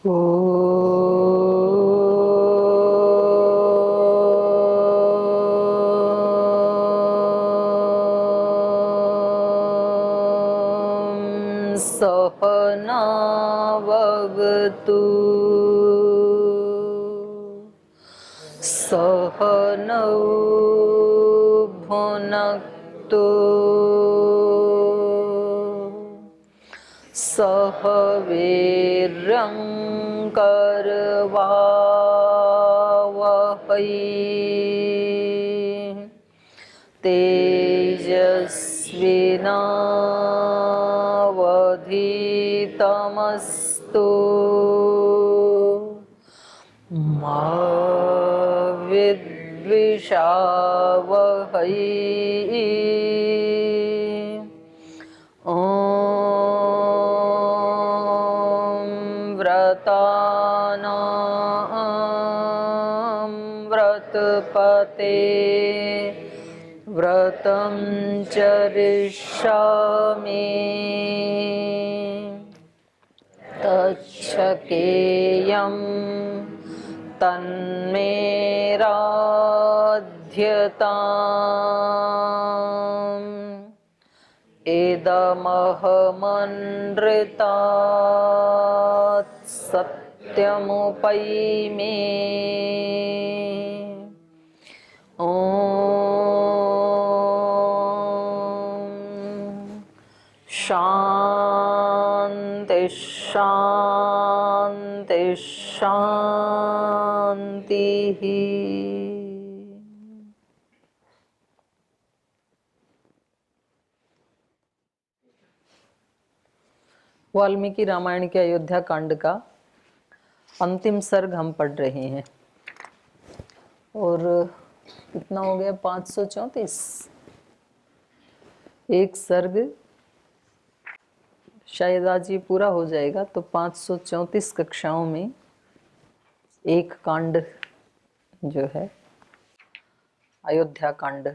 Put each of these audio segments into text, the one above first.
सहनावतु सहनौ भुनक्तु सह वीर्यं करवावहै तेजस्विनावधीतमस्तु मा विद्विषावहै। व्रतानां व्रतपते व्रतं चरिष्यामि तच्छकेयं तन्मे राध्यताम् इदमहमनृतात् सत्यमुपैमि ॐ शान्ति शान्ति शान्तिः। वाल्मीकि रामायण के अयोध्या कांड का अंतिम सर्ग हम पढ़ रहे हैं और कितना हो गया 534। एक सर्ग शायद आज ये पूरा हो जाएगा तो 534 कक्षाओं में एक कांड जो है अयोध्या कांड।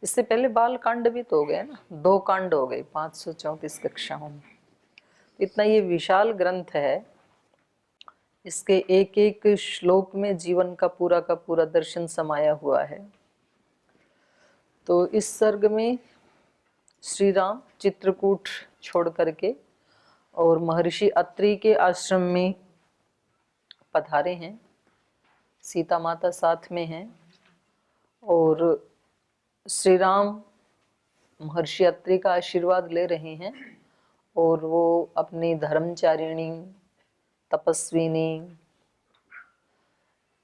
इससे पहले बाल कांड भी तो हो गए ना, 2 कांड हो गए 534 कक्षाओं में। इतना ये विशाल ग्रंथ है, इसके एक एक श्लोक में जीवन का पूरा दर्शन समाया हुआ है। तो इस सर्ग में श्री राम चित्रकूट छोड़ करके और महर्षि अत्रि के आश्रम में पधारे हैं, सीता माता साथ में हैं और श्री राम महर्षि अत्रि का आशीर्वाद ले रहे हैं और वो अपनी धर्मचारिणी तपस्विनी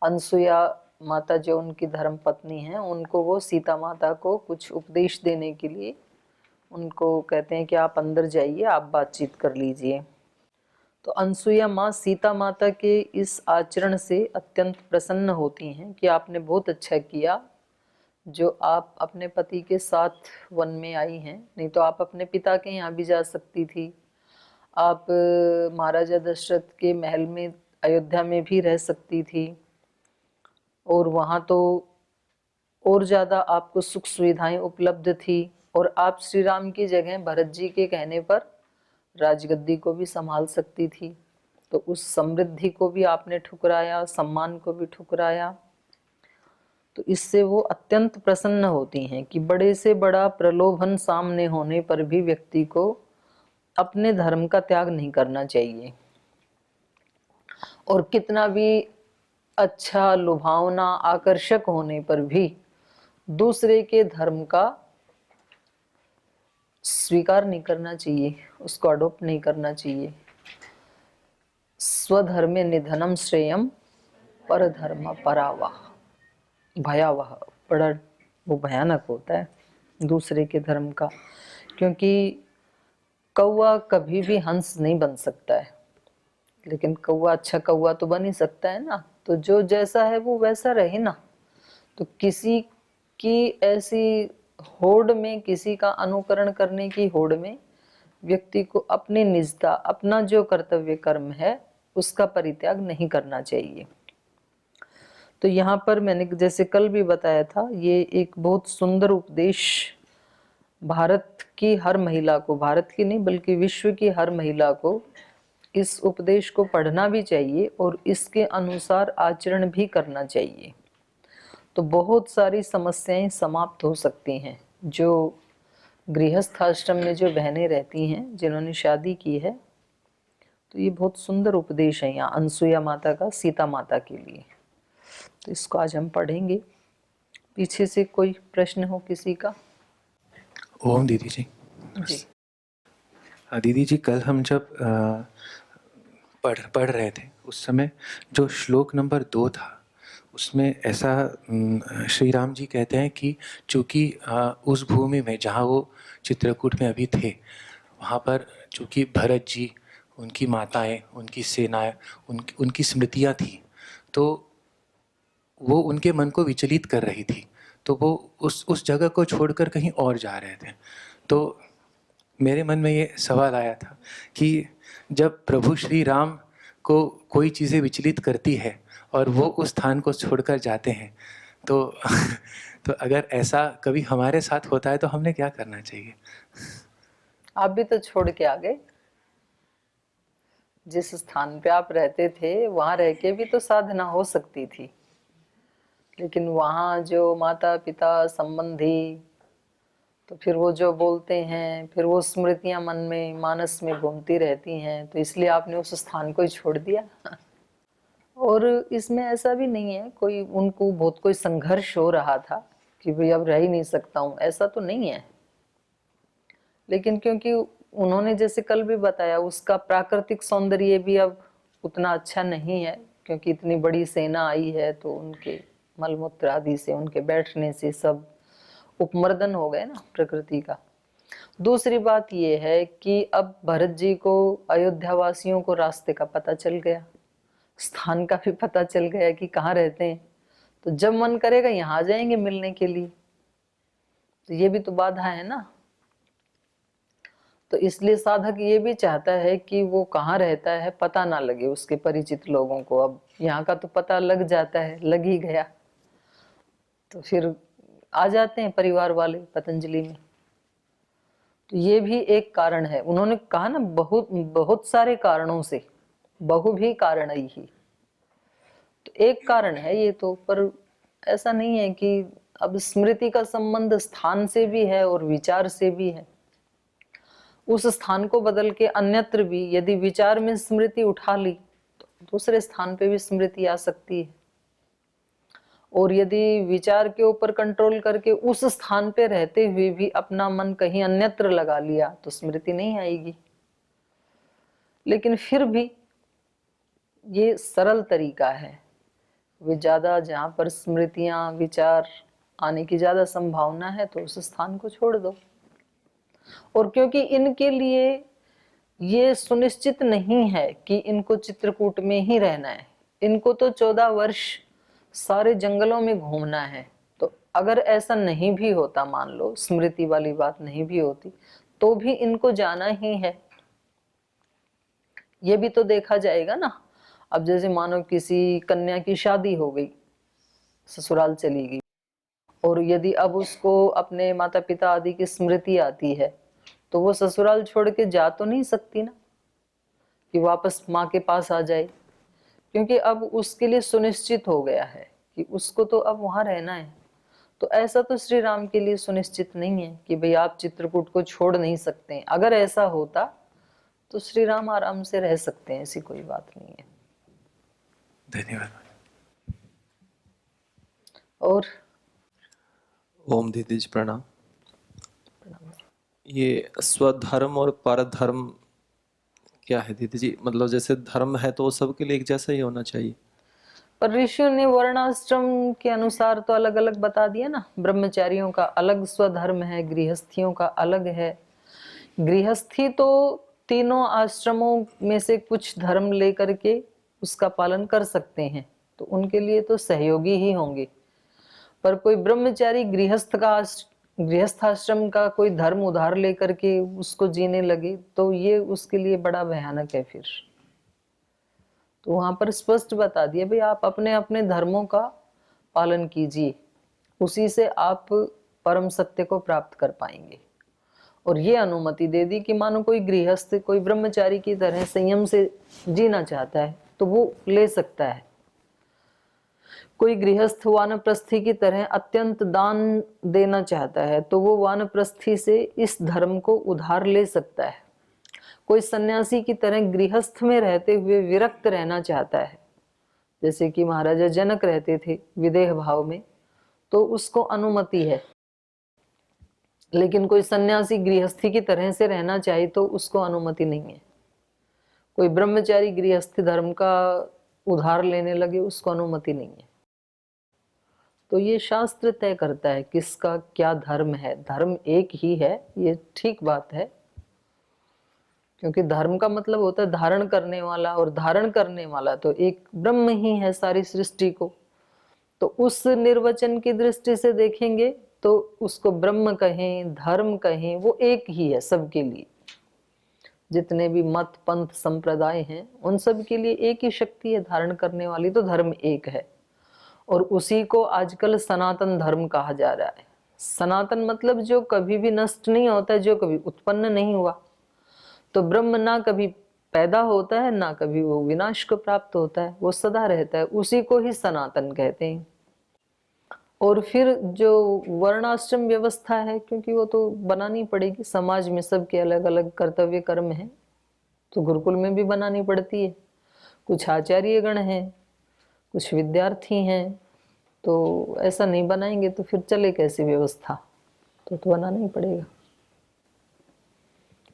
अनसुया माता जो उनकी धर्म पत्नी हैं, उनको वो सीता माता को कुछ उपदेश देने के लिए उनको कहते हैं कि आप अंदर जाइए, आप बातचीत कर लीजिए। तो अनसुया माँ सीता माता के इस आचरण से अत्यंत प्रसन्न होती हैं कि आपने बहुत अच्छा किया जो आप अपने पति के साथ वन में आई हैं, नहीं तो आप अपने पिता के यहाँ भी जा सकती थी, आप महाराजा दशरथ के महल में अयोध्या में भी रह सकती थी और वहाँ तो और ज़्यादा आपको सुख सुविधाएं उपलब्ध थी और आप श्री राम की जगह भरत जी के कहने पर राजगद्दी को भी संभाल सकती थी। तो उस समृद्धि को भी आपने ठुकराया, सम्मान को भी ठुकराया। तो इससे वो अत्यंत प्रसन्न होती हैं कि बड़े से बड़ा प्रलोभन सामने होने पर भी व्यक्ति को अपने धर्म का त्याग नहीं करना चाहिए और कितना भी अच्छा लुभावना आकर्षक होने पर भी दूसरे के धर्म का स्वीकार नहीं करना चाहिए, उसको अडॉप्ट नहीं करना चाहिए। स्वधर्मे निधनम श्रेयम परधर्म परावाह, भयावह, बड़ा वो भयानक होता है दूसरे के धर्म का, क्योंकि कौवा कभी भी हंस नहीं बन सकता है, लेकिन कौवा अच्छा कौवा तो बन ही सकता है ना। तो जो जैसा है वो वैसा रहे ना। तो किसी की ऐसी होड़ में, किसी का अनुकरण करने की होड़ में व्यक्ति को अपनी निजता, अपना जो कर्तव्य कर्म है उसका परित्याग नहीं करना चाहिए। तो यहाँ पर मैंने जैसे कल भी बताया था, ये एक बहुत सुंदर उपदेश भारत की हर महिला को, भारत की नहीं बल्कि विश्व की हर महिला को इस उपदेश को पढ़ना भी चाहिए और इसके अनुसार आचरण भी करना चाहिए, तो बहुत सारी समस्याएं समाप्त हो सकती हैं। जो गृहस्थ आश्रम में जो बहनें रहती हैं जिन्होंने शादी की है, तो ये बहुत सुंदर उपदेश है यहाँ अनसुया माता का सीता माता के लिए। तो इसको आज हम पढ़ेंगे। पीछे से कोई प्रश्न हो किसी का? ओम दीदी जी। जी दीदी जी, कल हम जब पढ़ रहे थे उस समय जो श्लोक नंबर 2 था उसमें ऐसा श्री राम जी कहते हैं कि चूँकि उस भूमि में जहाँ वो चित्रकूट में अभी थे वहाँ पर चूँकि भरत जी, उनकी माताएं, उनकी सेनाएं, उनकी स्मृतियाँ थी, तो वो उनके मन को विचलित कर रही थी, तो वो उस जगह को छोड़कर कहीं और जा रहे थे। तो मेरे मन में ये सवाल आया था कि जब प्रभु श्री राम को कोई चीज़ें विचलित करती है और वो उस स्थान को छोड़कर जाते हैं, तो तो अगर ऐसा कभी हमारे साथ होता है तो हमने क्या करना चाहिए? आप भी तो छोड़ के आ गए। जिस स्थान पे आप रहते थे वहां रह के भी तो साधना हो सकती थी, लेकिन वहां जो माता पिता संबंधी, तो फिर वो जो बोलते हैं, फिर वो स्मृतियां मन में मानस में घूमती रहती हैं, तो इसलिए आपने उस स्थान को ही छोड़ दिया। और इसमें ऐसा भी नहीं है कोई उनको बहुत कोई संघर्ष हो रहा था कि भाई अब रह ही नहीं सकता हूँ, ऐसा तो नहीं है। लेकिन क्योंकि उन्होंने जैसे कल भी बताया उसका प्राकृतिक सौंदर्य भी अब उतना अच्छा नहीं है, क्योंकि इतनी बड़ी सेना आई है तो उनके मलमूत्र आदि से, उनके बैठने से सब उपमर्दन हो गए ना प्रकृति का। दूसरी बात यह है कि अब भरत जी को अयोध्या वासियों को रास्ते का पता चल गया, स्थान का भी पता चल गया कि कहाँ रहते हैं, तो जब मन करेगा यहाँ आ जाएंगे मिलने के लिए। तो ये भी तो बाधा है ना। तो इसलिए साधक ये भी चाहता है कि वो कहाँ रहता है पता ना लगे उसके परिचित लोगों को। अब यहाँ का तो पता लग जाता है, लग ही गया, तो फिर आ जाते हैं परिवार वाले पतंजलि में। तो ये भी एक कारण है। उन्होंने कहा ना बहुत बहुत सारे कारणों से, बहु भी कारण ही, तो एक कारण है ये तो। पर ऐसा नहीं है कि अब स्मृति का संबंध स्थान से भी है और विचार से भी है। उस स्थान को बदल के अन्यत्र भी यदि विचार में स्मृति उठा ली तो दूसरे स्थान पे भी स्मृति आ सकती है, और यदि विचार के ऊपर कंट्रोल करके उस स्थान पे रहते हुए भी अपना मन कहीं अन्यत्र लगा लिया तो स्मृति नहीं आएगी। लेकिन फिर भी ये सरल तरीका है। वे ज्यादा जहाँ पर स्मृतियां विचार आने की ज्यादा संभावना है तो उस स्थान को छोड़ दो। और क्योंकि इनके लिए ये सुनिश्चित नहीं है कि इनको चित्रकूट में ही रहना है, इनको तो 14 वर्ष सारे जंगलों में घूमना है। तो अगर ऐसा नहीं भी होता, मान लो स्मृति वाली बात नहीं भी होती, तो भी इनको जाना ही है। ये भी तो देखा जाएगा ना। अब जैसे मानो किसी कन्या की शादी हो गई, ससुराल चली गई, और यदि अब उसको अपने माता पिता आदि की स्मृति आती है तो वो ससुराल छोड़ के जा तो नहीं सकती ना कि वापस माँ के पास आ जाए, क्योंकि अब उसके लिए सुनिश्चित हो गया है कि उसको तो अब वहां रहना है। तो ऐसा तो श्री राम के लिए सुनिश्चित नहीं है कि भाई आप चित्रकूट को छोड़ नहीं सकते। अगर ऐसा होता तो श्री राम आराम से रह सकते हैं, ऐसी कोई बात नहीं है। धन्यवाद। और ओम दीदी जी प्रणाम। ये स्वधर्म और परधर्म क्या है दीदी जी? मतलब जैसे धर्म है तो वो सबके लिए एक जैसा ही होना चाहिए, पर ऋषियों ने वर्णाश्रम के अनुसार तो अलग अलग बता दिया ना। ब्रह्मचारियों का अलग स्वधर्म है, गृहस्थियों का अलग है। गृहस्थी तो तीनों आश्रमों में से कुछ धर्म लेकर के उसका पालन कर सकते हैं, तो उनके लिए तो सहयोगी ही होंगे। पर कोई ब्रह्मचारी गृहस्थ आश्रम का कोई धर्म उधार लेकर के उसको जीने लगे तो ये उसके लिए बड़ा भयानक है फिर। तो वहां पर स्पष्ट बता दिया भाई आप अपने अपने धर्मों का पालन कीजिए, उसी से आप परम सत्य को प्राप्त कर पाएंगे। और ये अनुमति दे दी कि मानो कोई गृहस्थ कोई ब्रह्मचारी की तरह संयम से जीना चाहता है तो वो ले सकता है। कोई गृहस्थ वानप्रस्थी की तरह अत्यंत दान देना चाहता है तो वो वानप्रस्थी से इस धर्म को उधार ले सकता है। कोई सन्यासी की तरह गृहस्थ में रहते हुए विरक्त रहना चाहता है, जैसे कि महाराजा जनक रहते थे विदेह भाव में, तो उसको अनुमति है। लेकिन कोई सन्यासी गृहस्थी की तरह से रहना चाहे तो उसको अनुमति नहीं है। कोई ब्रह्मचारी गृहस्थी धर्म का उधार लेने लगे उसको अनुमति नहीं है। तो ये शास्त्र तय करता है किसका क्या धर्म है। धर्म एक ही है, ये ठीक बात है, क्योंकि धर्म का मतलब होता है धारण करने वाला, और धारण करने वाला तो एक ब्रह्म ही है सारी सृष्टि को। तो उस निर्वचन की दृष्टि से देखेंगे तो उसको ब्रह्म कहें धर्म कहें वो एक ही है सबके लिए। जितने भी मत पंथ संप्रदाय हैं उन सब के लिए एक ही शक्ति है धारण करने वाली, तो धर्म एक है। और उसी को आजकल सनातन धर्म कहा जा रहा है। सनातन मतलब जो कभी भी नष्ट नहीं होता है, जो कभी उत्पन्न नहीं हुआ। तो ब्रह्म ना कभी पैदा होता है ना कभी वो विनाश को प्राप्त होता है, वो सदा रहता है, उसी को ही सनातन कहते हैं। और फिर जो वर्णाश्रम व्यवस्था है, क्योंकि वो तो बनानी पड़ेगी, समाज में सबके अलग अलग कर्तव्य कर्म हैं तो गुरुकुल में भी बनानी पड़ती है। कुछ आचार्य गण हैं, कुछ विद्यार्थी हैं, तो ऐसा नहीं बनाएंगे तो फिर चले कैसी व्यवस्था, तो बनाना ही पड़ेगा।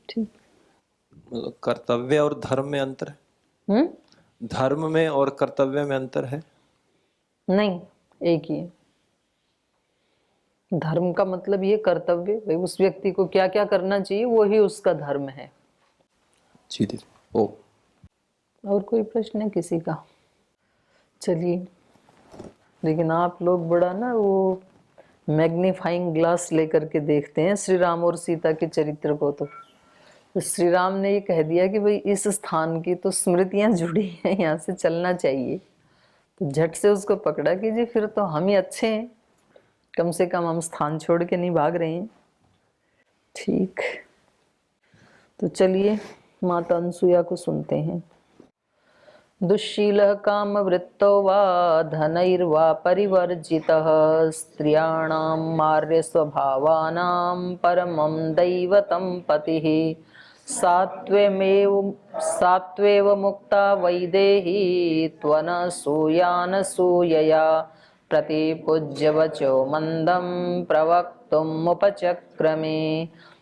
ठीक। मतलब कर्तव्य और धर्म में अंतर है? धर्म में और कर्तव्य में अंतर है? नहीं, एक ही है। धर्म का मतलब ये कर्तव्य, भाई उस व्यक्ति को क्या क्या करना चाहिए वो ही उसका धर्म है। जी दीदी। ओ, और कोई प्रश्न है किसी का? चलिए, लेकिन आप लोग बड़ा ना वो मैग्नीफाइंग ग्लास लेकर के देखते हैं श्री राम और सीता के चरित्र को। तो श्री राम ने ये कह दिया कि भाई इस स्थान की तो स्मृतियां जुड़ी हैं, यहाँ से चलना चाहिए, तो झट से उसको पकड़ा कि जी फिर तो हम ही अच्छे हैं, कम से कम हम स्थान छोड़ के नहीं भाग रहे हैं। ठीक, तो चलिए माता अनसुया को सुनते हैं। दुश्शीलः कामवृत्तो वा धनैर्वा परिवर्जितः स्त्रियाणां मार्यस्वभावानां परमं दैवतं पतिः सात्वेव मुक्ता वैदेही त्वनसूयानसूयया प्रतिपूज्यवचो मन्दं प्रवक्तुमुपचक्रमे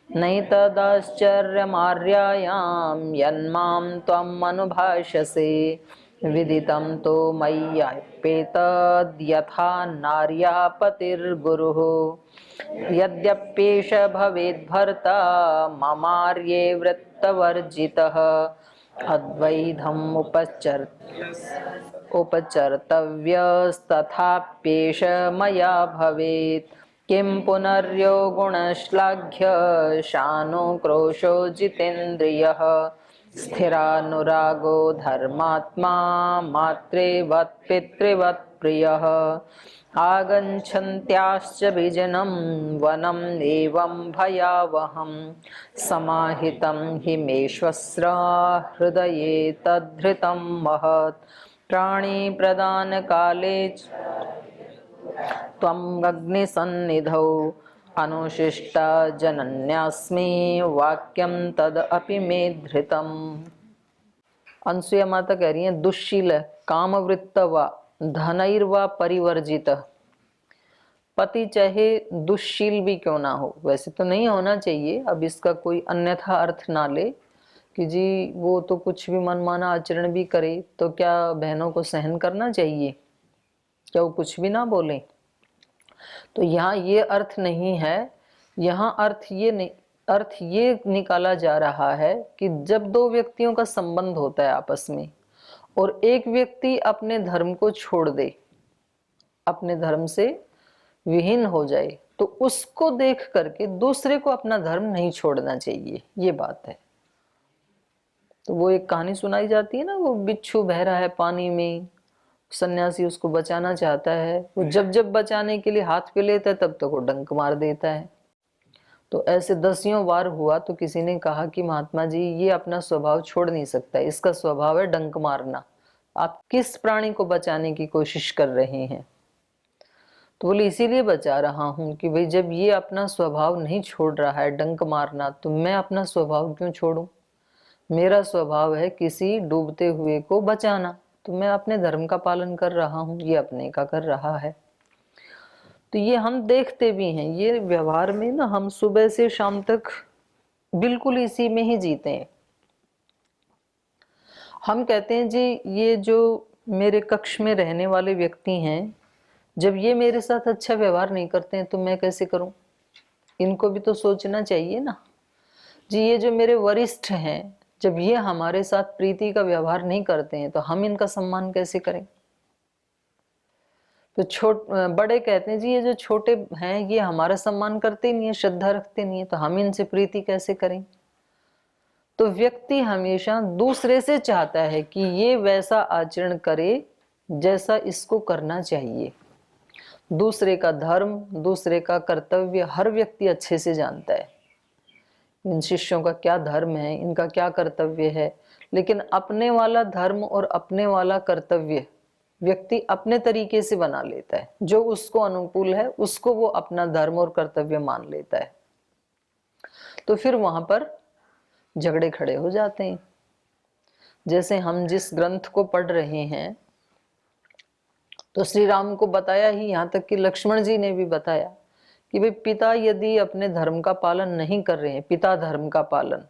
नैतदाश्चर्यमार्यायां यन्मां त्वम् अनुभाषसे विदितं तो मय्याप्येतद्यथा नार्याः पतिर्गुरुः यद्यप्येष भवेद्भर्ता ममार्ये वृत्तवर्जितः अद्वैधम् उपचर्तव्यस्तथाप्येष मया भवेत् किं पुनर्यो गुणश्लाघ्य शानो क्रोशो जितेन्द्रियः स्थिरानुरागो धर्मात्मा मातृवत् पितृवत् प्रियः आगच्छन्त्याश्च विजनं वनम् एवं भयावहं समाहितं हि मे श्वस्र हृदये तद्धृतं महत् प्राणिप्रदानकाले त्वम् अग्निसन्निधौ अनुशिष्टा जनन्यास्मि वाक्यं तदपि मे धृतम्। अनसुया माता कह रही हैं दुश्शील कामवृत्त व धनैर्वा परिवर्जित, पति चाहे दुश्शील भी क्यों ना हो, वैसे तो नहीं होना चाहिए, अब इसका कोई अन्यथा अर्थ ना ले कि जी वो तो कुछ भी मनमाना आचरण भी करे तो क्या बहनों को सहन करना चाहिए, क्या वो कुछ भी ना बोले। तो यहाँ ये अर्थ नहीं है, यहाँ अर्थ ये निकाला जा रहा है कि जब दो व्यक्तियों का संबंध होता है आपस में और एक व्यक्ति अपने धर्म को छोड़ दे, अपने धर्म से विहीन हो जाए, तो उसको देख करके दूसरे को अपना धर्म नहीं छोड़ना चाहिए, ये बात है। तो वो एक कहानी सुनाई जाती है ना, वो बिच्छू बह रहा है पानी में, सन्यासी उसको बचाना चाहता है, वो जब जब बचाने के लिए हाथ पे लेता है तब तक वो डंक मार देता है। तो ऐसे दसियों बार हुआ तो किसी ने कहा कि महात्मा जी ये अपना स्वभाव छोड़ नहीं सकता, इसका स्वभाव है डंक मारना, आप किस प्राणी को बचाने की कोशिश कर रहे हैं? तो बोले इसीलिए बचा रहा हूं कि भाई जब ये अपना स्वभाव नहीं छोड़ रहा है डंक मारना, तो मैं अपना स्वभाव क्यों छोड़ूं? मेरा स्वभाव है किसी डूबते हुए को बचाना, तो मैं अपने धर्म का पालन कर रहा हूं, ये अपने का कर रहा है। तो ये हम देखते भी हैं, ये व्यवहार में ना हम सुबह से शाम तक बिल्कुल इसी में ही जीते हैं। हम कहते हैं जी ये जो मेरे कक्ष में रहने वाले व्यक्ति हैं, जब ये मेरे साथ अच्छा व्यवहार नहीं करते हैं तो मैं कैसे करूं? इनको भी तो सोचना चाहिए ना जी। ये जो मेरे वरिष्ठ हैं, जब ये हमारे साथ प्रीति का व्यवहार नहीं करते हैं तो हम इनका सम्मान कैसे करें? तो बड़े कहते हैं जी ये जो छोटे हैं ये हमारा सम्मान करते नहीं है, श्रद्धा रखते नहीं है, तो हम इनसे प्रीति कैसे करें? तो व्यक्ति हमेशा दूसरे से चाहता है कि ये वैसा आचरण करे जैसा इसको करना चाहिए। दूसरे का धर्म, दूसरे का कर्तव्य हर व्यक्ति अच्छे से जानता है, इन शिष्यों का क्या धर्म है, इनका क्या कर्तव्य है। लेकिन अपने वाला धर्म और अपने वाला कर्तव्य व्यक्ति अपने तरीके से बना लेता है, जो उसको अनुकूल है उसको वो अपना धर्म और कर्तव्य मान लेता है। तो फिर वहां पर झगड़े खड़े हो जाते हैं। जैसे हम जिस ग्रंथ को पढ़ रहे हैं तो श्री राम को बताया ही, यहाँ तक कि लक्ष्मण जी ने भी बताया कि भाई पिता यदि अपने धर्म का पालन नहीं कर रहे हैं, पिता धर्म का पालन,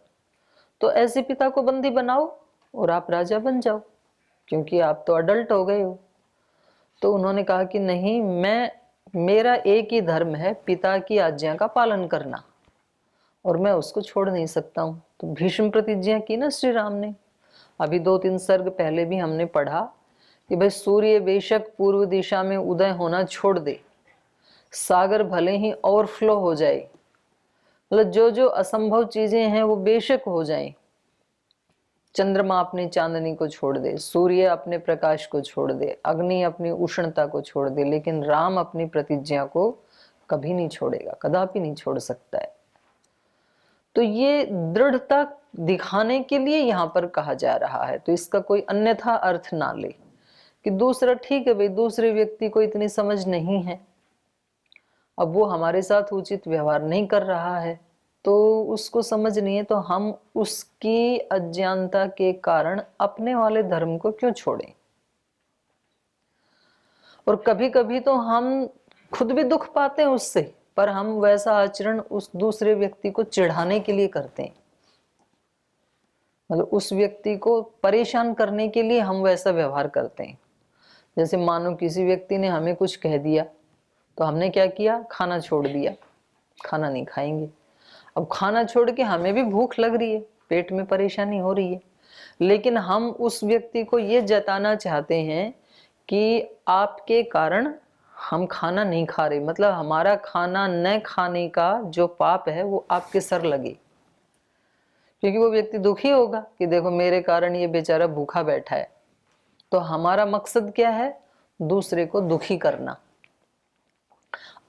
तो ऐसे पिता को बंदी बनाओ और आप राजा बन जाओ, क्योंकि आप तो अडल्ट हो गए हो। तो उन्होंने कहा कि नहीं, मेरा एक ही धर्म है, पिता की आज्ञा का पालन करना, और मैं उसको छोड़ नहीं सकता हूं। तो भीष्म प्रतिज्ञा की ना श्री राम ने। अभी 2-3 सर्ग पहले भी हमने पढ़ा कि भाई सूर्य बेशक पूर्व दिशा में उदय होना छोड़ दे, सागर भले ही ओवरफ्लो हो जाए, मतलब जो जो असंभव चीजें हैं वो बेशक हो जाएं, चंद्रमा अपनी चांदनी को छोड़ दे, सूर्य अपने प्रकाश को छोड़ दे, अग्नि अपनी उष्णता को छोड़ दे, लेकिन राम अपनी प्रतिज्ञा को कभी नहीं छोड़ेगा, कदापि नहीं छोड़ सकता है। तो ये दृढ़ता दिखाने के लिए यहाँ पर कहा जा रहा है। तो इसका कोई अन्यथा अर्थ ना ले कि दूसरा ठीक है भाई, दूसरे व्यक्ति को इतनी समझ नहीं है, अब वो हमारे साथ उचित व्यवहार नहीं कर रहा है तो उसको समझ नहीं है, तो हम उसकी अज्ञानता के कारण अपने वाले धर्म को क्यों छोड़ें? और कभी कभी तो हम खुद भी दुख पाते हैं उससे, पर हम वैसा आचरण उस दूसरे व्यक्ति को चिढ़ाने के लिए करते हैं, मतलब उस व्यक्ति को परेशान करने के लिए हम वैसा व्यवहार करते हैं। जैसे मानो किसी व्यक्ति ने हमें कुछ कह दिया तो हमने क्या किया, खाना छोड़ दिया, खाना नहीं खाएंगे। अब खाना छोड़ के हमें भी भूख लग रही है, पेट में परेशानी हो रही है, लेकिन हम उस व्यक्ति को ये जताना चाहते हैं कि आपके कारण हम खाना नहीं खा रहे, मतलब हमारा खाना न खाने का जो पाप है वो आपके सर लगे, क्योंकि वो व्यक्ति दुखी होगा कि देखो मेरे कारण ये बेचारा भूखा बैठा है। तो हमारा मकसद क्या है, दूसरे को दुखी करना।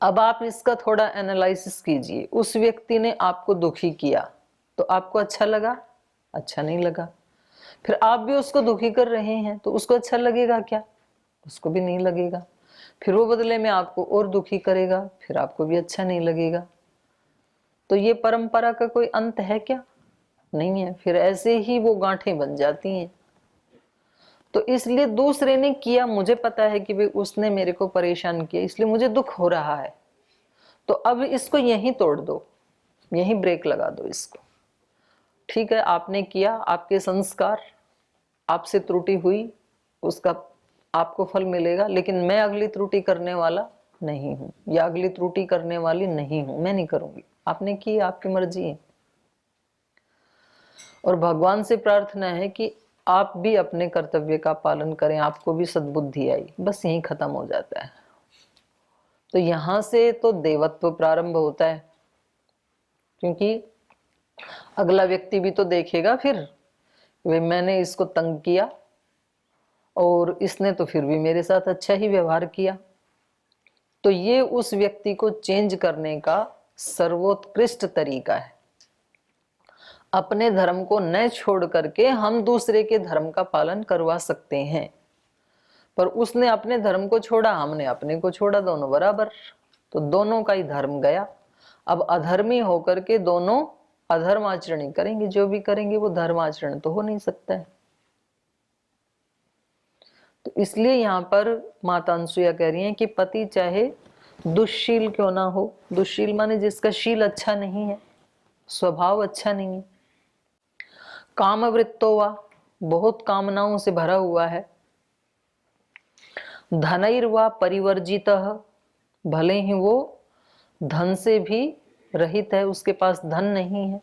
अब आप इसका थोड़ा एनालिसिस कीजिए, उस व्यक्ति ने आपको दुखी किया तो आपको अच्छा लगा? अच्छा नहीं लगा। फिर आप भी उसको दुखी कर रहे हैं तो उसको अच्छा लगेगा क्या? उसको भी नहीं लगेगा। फिर वो बदले में आपको और दुखी करेगा, फिर आपको भी अच्छा नहीं लगेगा। तो ये परंपरा का कोई अंत है क्या? नहीं है। फिर ऐसे ही वो गांठें बन जाती हैं। तो इसलिए दूसरे ने किया, मुझे पता है कि भाई उसने मेरे को परेशान किया, इसलिए मुझे दुख हो रहा है, तो अब इसको यहीं तोड़ दो, यहीं ब्रेक लगा दो इसको। ठीक है, आपने किया, आपके संस्कार, आपसे त्रुटि हुई, उसका आपको फल मिलेगा, लेकिन मैं अगली त्रुटि करने वाला नहीं हूं, या अगली त्रुटि करने वाली नहीं हूं, मैं नहीं करूंगी। आपने की, आपकी मर्जी है। और भगवान से प्रार्थना है कि आप भी अपने कर्तव्य का पालन करें, आपको भी सद्बुद्धि आई, बस यहीं खत्म हो जाता है। तो यहां से तो देवत्व प्रारंभ होता है, क्योंकि अगला व्यक्ति भी तो देखेगा फिर वे मैंने इसको तंग किया और इसने तो फिर भी मेरे साथ अच्छा ही व्यवहार किया। तो ये उस व्यक्ति को चेंज करने का सर्वोत्कृष्ट तरीका है। अपने धर्म को न छोड़ करके हम दूसरे के धर्म का पालन करवा सकते हैं, पर उसने अपने धर्म को छोड़ा, हमने अपने को छोड़ा, दोनों बराबर, तो दोनों का ही धर्म गया। अब अधर्मी होकर के दोनों अधर्म आचरण करेंगे, जो भी करेंगे वो धर्म आचरण तो हो नहीं सकता है। तो इसलिए यहाँ पर माता अनसुया कह रही हैं कि पति चाहे दुष्शील क्यों ना हो, दुष्शील माने जिसका शील अच्छा नहीं है, स्वभाव अच्छा नहीं है, कामवृत्तो वा, बहुत कामनाओं से भरा हुआ है, धनैर्वा परिवर्जितः, भले ही वो धन से भी रहित है, उसके पास धन नहीं है,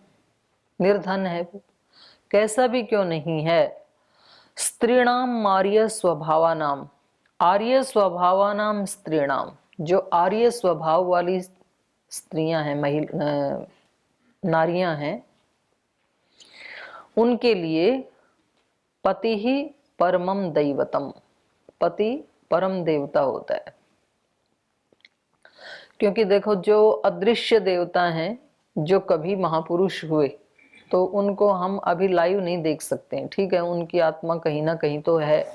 निर्धन है वो, कैसा भी क्यों नहीं है, स्त्रीणाम आर्य स्वभावानाम, आर्य स्वभावानाम स्त्रीणाम, जो आर्य स्वभाव वाली स्त्रियां हैं, नारियां हैं, उनके लिए पति ही परमम दैवतम, पति परम देवता होता है। क्योंकि देखो जो अदृश्य देवता हैं, जो कभी महापुरुष हुए, तो उनको हम अभी लाइव नहीं देख सकते हैं, ठीक है, उनकी आत्मा कहीं ना कहीं तो है,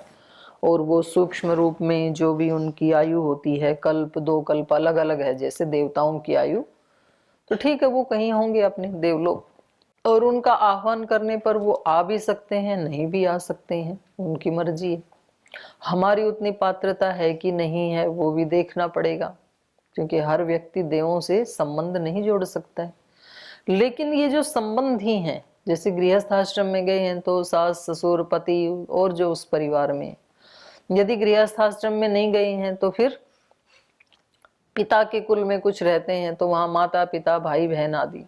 और वो सूक्ष्म रूप में जो भी उनकी आयु होती है, कल्प 2 कल्प अलग अलग है जैसे देवताओं की आयु, तो ठीक है वो कहीं होंगे अपने देवलोक, और उनका आह्वान करने पर वो आ भी सकते हैं, नहीं भी आ सकते हैं, उनकी मर्जी है। हमारी उतनी पात्रता है कि नहीं है वो भी देखना पड़ेगा, क्योंकि हर व्यक्ति देवों से संबंध नहीं जोड़ सकता है। लेकिन ये जो संबंध ही हैं, जैसे गृहस्थ आश्रम में गए हैं तो सास ससुर पति और जो उस परिवार में, यदि गृहस्थ आश्रम में नहीं गए हैं तो फिर पिता के कुल में कुछ रहते हैं तो वहां माता पिता भाई बहन आदि,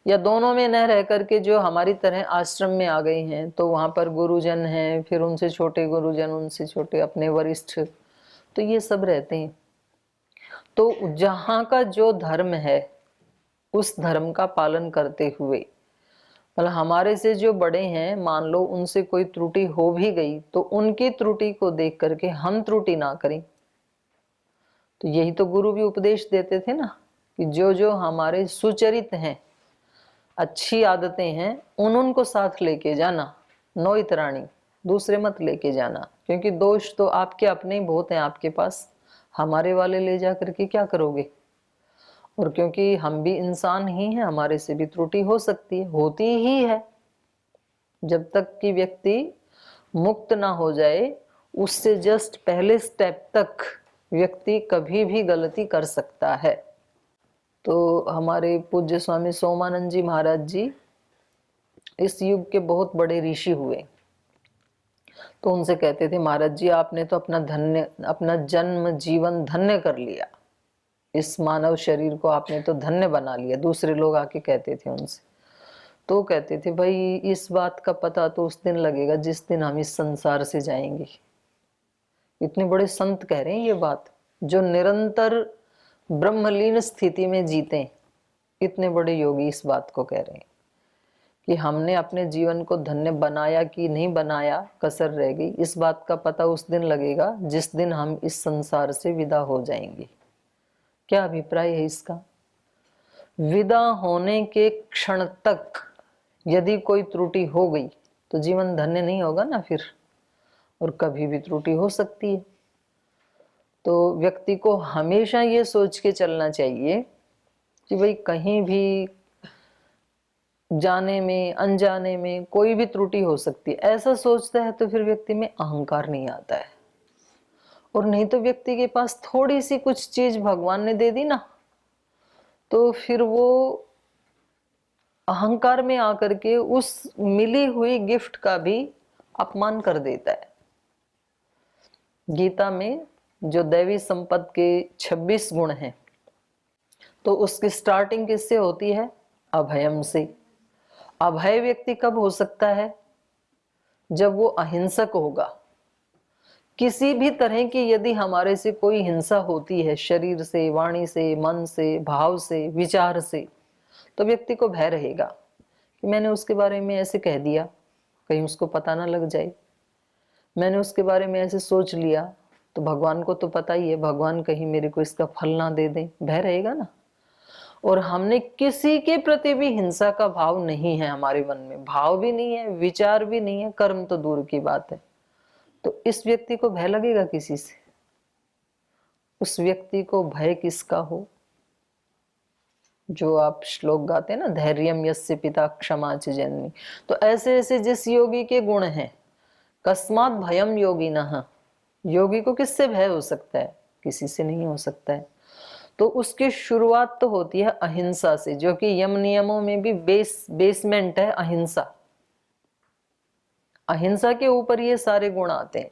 या दोनों में न रह करके जो हमारी तरह आश्रम में आ गए हैं तो वहां पर गुरुजन हैं, फिर उनसे छोटे गुरुजन, उनसे छोटे अपने वरिष्ठ, तो ये सब रहते हैं। तो जहाँ का जो धर्म है उस धर्म का पालन करते हुए, मतलब हमारे से जो बड़े हैं, मान लो उनसे कोई त्रुटि हो भी गई तो उनकी त्रुटि को देख करके हम त्रुटि ना करें। तो यही तो गुरु भी उपदेश देते थे ना, कि जो जो हमारे सुचरित हैं, अच्छी आदतें हैं, उनको साथ लेके जाना, नो इतराणी, दूसरे मत लेके जाना, क्योंकि दोष तो आपके अपने ही बहुत हैं आपके पास, हमारे वाले ले जा करके क्या करोगे। और क्योंकि हम भी इंसान ही हैं, हमारे से भी त्रुटि हो सकती है, होती ही है। जब तक कि व्यक्ति मुक्त ना हो जाए, उससे जस्ट पहले स्टेप तक व्यक्ति कभी भी गलती कर सकता है। तो हमारे पूज्य स्वामी सोमानंद जी महाराज जी इस युग के बहुत बड़े ऋषि हुए, तो उनसे कहते थे, महाराज जी आपने तो अपना जन्म जीवन धन्य कर लिया, इस मानव शरीर को आपने तो धन्य बना लिया। दूसरे लोग आके कहते थे उनसे, तो कहते थे भाई इस बात का पता तो उस दिन लगेगा जिस दिन हम इस संसार से जाएंगे। इतने बड़े संत कह रहे हैं ये बात, जो निरंतर ब्रह्मलीन स्थिति में जीते, इतने बड़े योगी इस बात को कह रहे हैं कि हमने अपने जीवन को धन्य बनाया कि नहीं बनाया, कसर रह गई, इस बात का पता उस दिन लगेगा जिस दिन हम इस संसार से विदा हो जाएंगे। क्या अभिप्राय है इसका? विदा होने के क्षण तक यदि कोई त्रुटि हो गई तो जीवन धन्य नहीं होगा ना फिर, और कभी भी त्रुटि हो सकती है। तो व्यक्ति को हमेशा ये सोच के चलना चाहिए कि भाई कहीं भी जाने में अनजाने में कोई भी त्रुटि हो सकती है। ऐसा सोचता है तो फिर व्यक्ति में अहंकार नहीं आता है, और नहीं तो व्यक्ति के पास थोड़ी सी कुछ चीज भगवान ने दे दी ना, तो फिर वो अहंकार में आकर के उस मिली हुई गिफ्ट का भी अपमान कर देता है। गीता में जो दैवी संपत्ति के 26 गुण हैं, तो उसकी स्टार्टिंग किससे होती है? अभयम से। अभय व्यक्ति कब हो सकता है? जब वो अहिंसक होगा। किसी भी तरह की यदि हमारे से कोई हिंसा होती है, शरीर से, वाणी से, मन से, भाव से, विचार से, तो व्यक्ति को भय रहेगा कि मैंने उसके बारे में ऐसे कह दिया, कहीं उसको पता ना लग जाए, मैंने उसके बारे में ऐसे सोच लिया, तो भगवान को तो पता ही है, भगवान कहीं मेरे को इसका फल ना दे दें, भय रहेगा ना। और हमने किसी के प्रति भी हिंसा का भाव नहीं है हमारे मन में, भाव भी नहीं है, विचार भी नहीं है, कर्म तो दूर की बात है, तो इस व्यक्ति को भय लगेगा किसी से? उस व्यक्ति को भय किसका हो? जो आप श्लोक गाते हैं ना, धैर्यम यस्य पिता क्षमा च जननी, तो ऐसे ऐसे जिस योगी के गुण हैं, कस्मात् भयम योगिनः, योगी को किससे भय हो सकता है? किसी से नहीं हो सकता है। तो उसकी शुरुआत तो होती है अहिंसा से, जो कि यम नियमों में भी बेसमेंट है अहिंसा। अहिंसा के ऊपर ये सारे गुण आते हैं,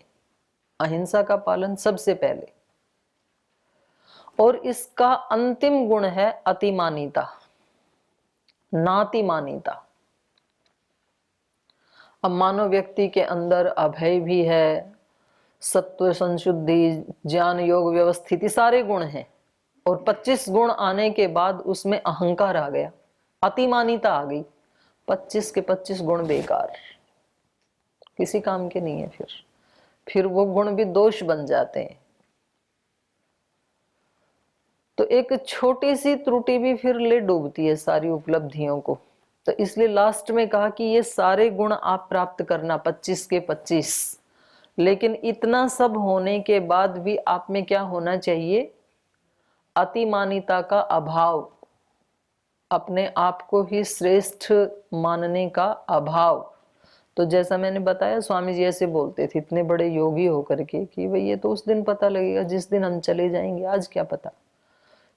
अहिंसा का पालन सबसे पहले। और इसका अंतिम गुण है अतिमानिता, नातिमानिता। अब मानव व्यक्ति के अंदर अभय भी है, सत्व संशुद्धि, ज्ञान योग व्यवस्थिति, सारे गुण हैं, और 25 गुण आने के बाद उसमें अहंकार आ गया, अतिमानिता आ गई, 25 के 25 गुण बेकार, किसी काम के नहीं है। फिर वो गुण भी दोष बन जाते हैं। तो एक छोटी सी त्रुटि भी फिर ले डूबती है सारी उपलब्धियों को। तो इसलिए लास्ट में कहा कि ये सारे गुण आप प्राप्त करना 25 के 25, लेकिन इतना सब होने के बाद भी आप में क्या होना चाहिए? अतिमानिता का अभाव, अपने आप को ही श्रेष्ठ मानने का अभाव। तो जैसा मैंने बताया, स्वामी जी ऐसे बोलते थे इतने बड़े योगी होकर के कि भाई ये तो उस दिन पता लगेगा जिस दिन हम चले जाएंगे, आज क्या पता,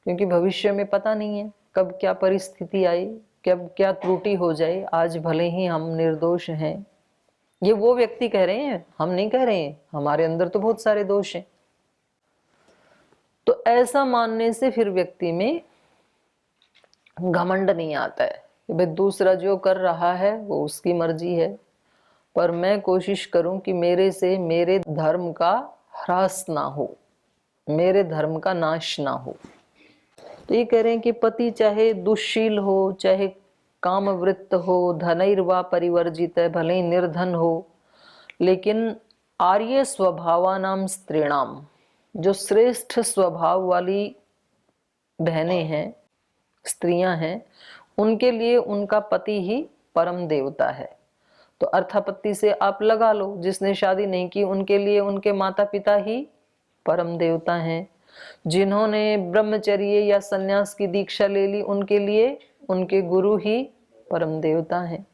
क्योंकि भविष्य में पता नहीं है कब क्या परिस्थिति आई, कब क्या त्रुटि हो जाए। आज भले ही हम निर्दोष हैं, ये वो व्यक्ति कह रहे हैं, हम नहीं कह रहे हैं, हमारे अंदर तो बहुत सारे दोष हैं। तो ऐसा मानने से फिर व्यक्ति में घमंड नहीं आता है कि भाई दूसरा जो कर रहा है वो उसकी मर्जी है, पर मैं कोशिश करूं कि मेरे से मेरे धर्म का ह्रास ना हो, मेरे धर्म का नाश ना हो। तो ये कह रहे हैं कि पति चाहे दुष्शील हो, चाहे कामवृत्त हो, धनैर्वा परिवर्जित है, भले ही निर्धन हो, लेकिन आर्य स्वभावानाम स्त्रीणाम, जो श्रेष्ठ स्वभाव वाली बहनें हैं, स्त्रियां हैं, उनके लिए उनका पति ही परम देवता है। तो अर्थापत्ति से आप लगा लो, जिसने शादी नहीं की उनके लिए उनके माता पिता ही परम देवता हैं। जिन्होंने ब्रह्मचर्य या सन्यास की दीक्षा ले ली उनके लिए उनके गुरु ही परम देवता हैं।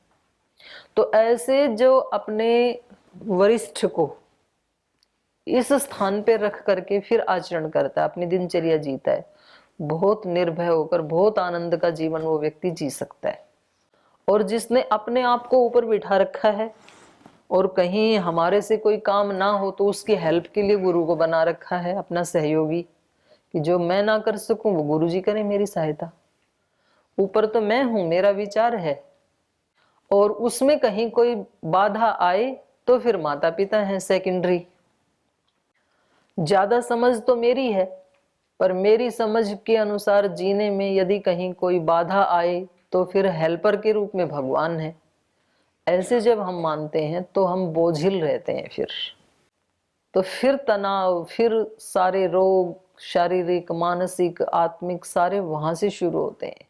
तो ऐसे जो अपने वरिष्ठ को इस स्थान पे रख करके फिर आचरण करता है, अपनी दिनचर्या जीता है, बहुत निर्भय होकर बहुत आनंद का जीवन वो व्यक्ति जी सकता है। और जिसने अपने आप को ऊपर बिठा रखा है और कहीं हमारे से कोई काम ना हो तो उसकी हेल्प के लिए गुरु को बना रखा है अपना सहयोगी, कि जो मैं ना कर सकूं वो गुरु जी करें मेरी सहायता। ऊपर तो मैं हूं, मेरा विचार है, और उसमें कहीं कोई बाधा आए तो फिर माता पिता हैं सेकेंडरी। ज्यादा समझ तो मेरी है, पर मेरी समझ के अनुसार जीने में यदि कहीं कोई बाधा आए तो फिर हेल्पर के रूप में भगवान है। ऐसे जब हम मानते हैं तो हम बोझिल रहते हैं। फिर तनाव, फिर सारे रोग, शारीरिक, मानसिक, आत्मिक, सारे वहां से शुरू होते हैं।